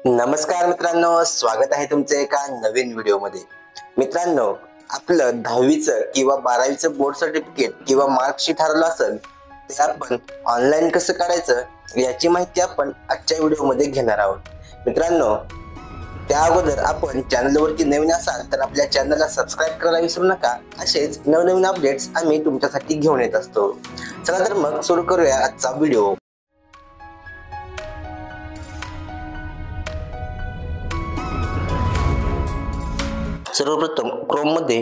नमस्कार मित्रांनो, स्वागत आहे तुमचे एका नवीन व्हिडिओमध्ये। मित्रांनो, आपलं 10वीचं किंवा 12वीचं बोर्ड सर्टिफिकेट किंवा मार्कशीट हरवलं असेल ते आपण ऑनलाईन कसं काढायचं याची माहिती आपण आजच्या व्हिडिओमध्ये घेणार आहोत। मित्रांनो, त्या अगोदर आपण चॅनलवरती नवीन असाल तर आपल्या चॅनलला सबस्क्राइब करायला विसरू नका। असेच नवनवीन अपडेट्स आम्ही तुमच्यासाठी घेऊन येत असतो। चला तर मग सुरू करूया आजचा व्हिडिओ। सर्वप्रथम क्रोम मध्ये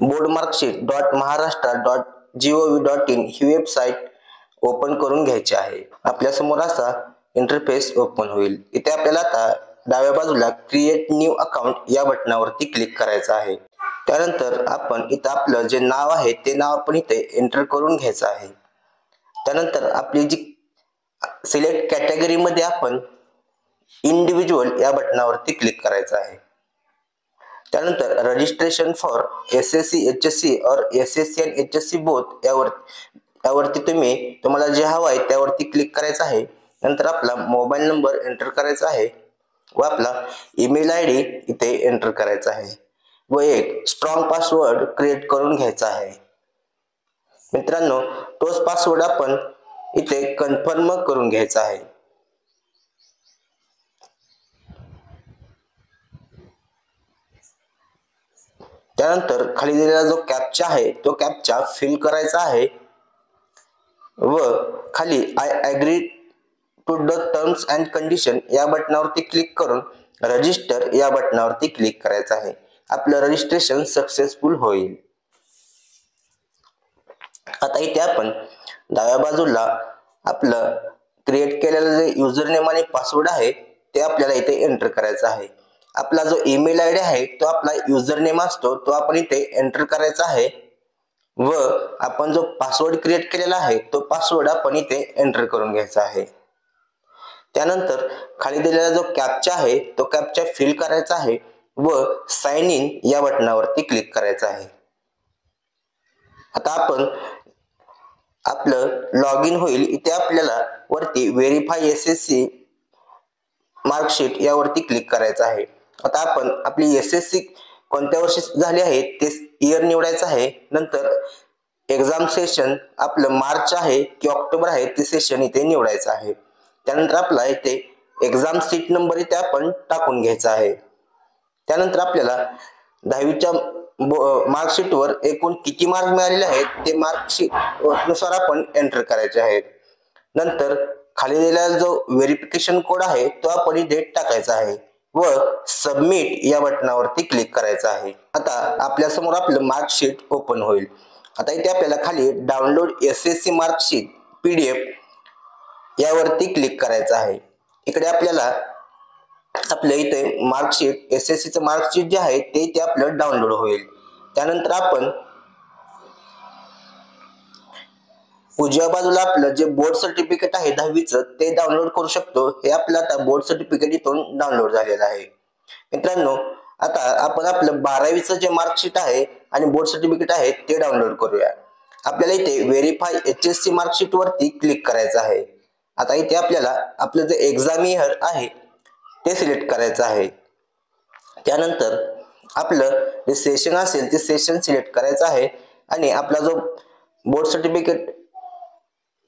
boardmarksheet.maharashtra.gov.in ही वेबसाईट ओपन करून घ्यायची आहे। आपल्या समोर असा इंटरफेस ओपन होईल। इथे आपल्याला आता डाव्या बाजूला क्रिएट न्यू अकाउंट या बटनावरती क्लिक करायचं आहे। त्यानंतर आपण इथे आपलं जे नाव आहे ते नाव आपण इथे एंटर करून घ्यायचं आहे। त्यानंतर आपली जी सिलेक्ट कॅटेगरी मध्ये आपण इंडिव्हिज्युअल या बटनावरती क्लिक करायचं आहे। त्यानंतर रजिस्ट्रेशन फॉर एसएससी एचएससी और एसएससी एंड एचएससी बोथ यावरती तुम्हाला जे हवं आहे त्यावरती क्लिक करायचं आहे। नंतर आपला मोबाईल नंबर एंटर करायचा आहे व आपला ईमेल आयडी इथे एंटर करायचा आहे व एक स्ट्रॉंग पासवर्ड क्रिएट करून घ्यायचा आहे। मित्रांनो, तोच पासवर्ड आपण इथे कन्फर्म करून घ्यायचा आहे। त्यानंतर खाली दिलेला जो कॅप्चा आहे तो कॅप्चा फिल करायचा आहे व खाली I agree to the terms and condition या बटनावरती क्लिक करून रजिस्टर या बटनावरती क्लिक करायचं आहे। आपलं रजिस्ट्रेशन सक्सेसफुल होईल। आता इथे आपण डाव्या बाजूला आपलं क्रिएट केलेलं जे युजर नेम आणि पासवर्ड आहे ते आपल्याला इथे एंटर करायचं आहे। आपला जो ईमेल आयडी आहे तो आपला युजर नेम असतो तो आपण इथे एंटर करायचा आहे व आपण जो पासवर्ड क्रिएट केलेला आहे तो पासवर्ड आपण इथे एंटर करून घ्यायचा आहे। त्यानंतर खाली दिलेला जो कॅप्चा आहे तो कॅप्चा फिल करायचा आहे व साइन इन या बटनावरती क्लिक करायचं आहे। आता आपण आपलं लॉग इन होईल। इथे आपल्याला वरती व्हेरीफाय एसएससी मार्कशीट यावरती क्लिक करायचं आहे। आता आपण आपली एसएससी कोणत्या वर्षी झाली आहे ते इयर निवडायचं आहे। नंतर एक्झाम सेशन आपलं मार्च आहे की ऑक्टोबर आहे ते सेशन इथे निवडायचं आहे। त्यानंतर आपला इथे एक्झाम सीट नंबर इथे आपण टाकून घ्यायचा आहे। त्यानंतर आपल्याला 10वीच्या मार्कशीट वर एकूण किती मार्क मिळालेले आहेत ते मार्कशीट नुसार आपण एंटर करायचे आहेत। नंतर खाली दिलेला जो व्हेरिफिकेशन कोड आहे तो आपण इथे टाकायचा आहे व सबमिट या बटनावरती क्लिक करायचं आहे। आता आपल्या समोर आपलं मार्कशीट ओपन होईल। आता इथे आपल्याला खाली डाउनलोड एसएससी मार्कशीट पीडीएफ यावरती क्लिक करायचं आहे। इकडे आपल्याला आपल्या इथे मार्कशीट एसएससी चं मार्कशीट जे आहे ते इथे आपलं डाउनलोड होईल। त्यानंतर आपण उजव्या बाजूला आपलं जे बोर्ड सर्टिफिकेट आहे 10वीचं ते डाउनलोड करू शकतो। हे आपलं आता बोर्ड सर्टिफिकेट इथून डाउनलोड झालेलं आहे। मित्रांनो, आता आपण आपलं 12वीचं जे मार्कशीट आहे आणि बोर्ड सर्टिफिकेट आहे ते डाउनलोड करूया। आपल्याला इथे व्हेरीफाय एचएससी मार्कशीट वरती क्लिक करायचं आहे। आता इथे आपल्याला आपलं जे एक्झाम इयर आहे ते सिलेक्ट करायचं आहे। त्यानंतर आपलं जे सेशन असेल ते सेशन सिलेक्ट करायचं आहे आणि आपला जो बोर्ड सर्टिफिकेट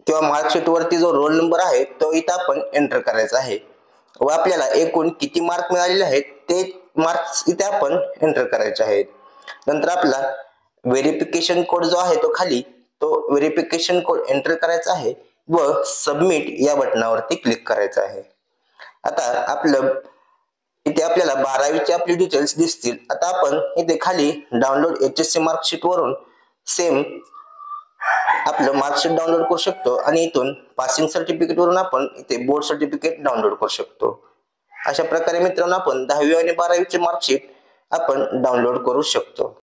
किंवा मार्कशीट वरती जो रोल नंबर आहे तो इथे आपण एंटर करायचा आहे व आपल्याला एकूण किती मार्क मिळालेले आहेत ते मार्क्स इथे आपण एंटर करायचे आहेत। नंतर आपला व्हेरिफिकेशन कोड जो आहे तो खाली तो व्हेरिफिकेशन कोड एंटर करायचा आहे व सबमिट या बटनावरती क्लिक करायचं आहे। आता आपलं इथे आपल्याला 12वीची आपली डिटेल्स दिसतील। आता आपण इथे खाली डाउनलोड एचएससी मार्कशीट वरून सेम आपलं मार्कशीट डाउनलोड करू शकतो आणि इथून पासिंग सर्टिफिकेट वरून आपण इथे बोर्ड सर्टिफिकेट डाउनलोड करू शकतो। अशा प्रकारे मित्रांनो आपण 10वी आणि 12वीचे मार्कशीट आपण डाउनलोड करू शकतो।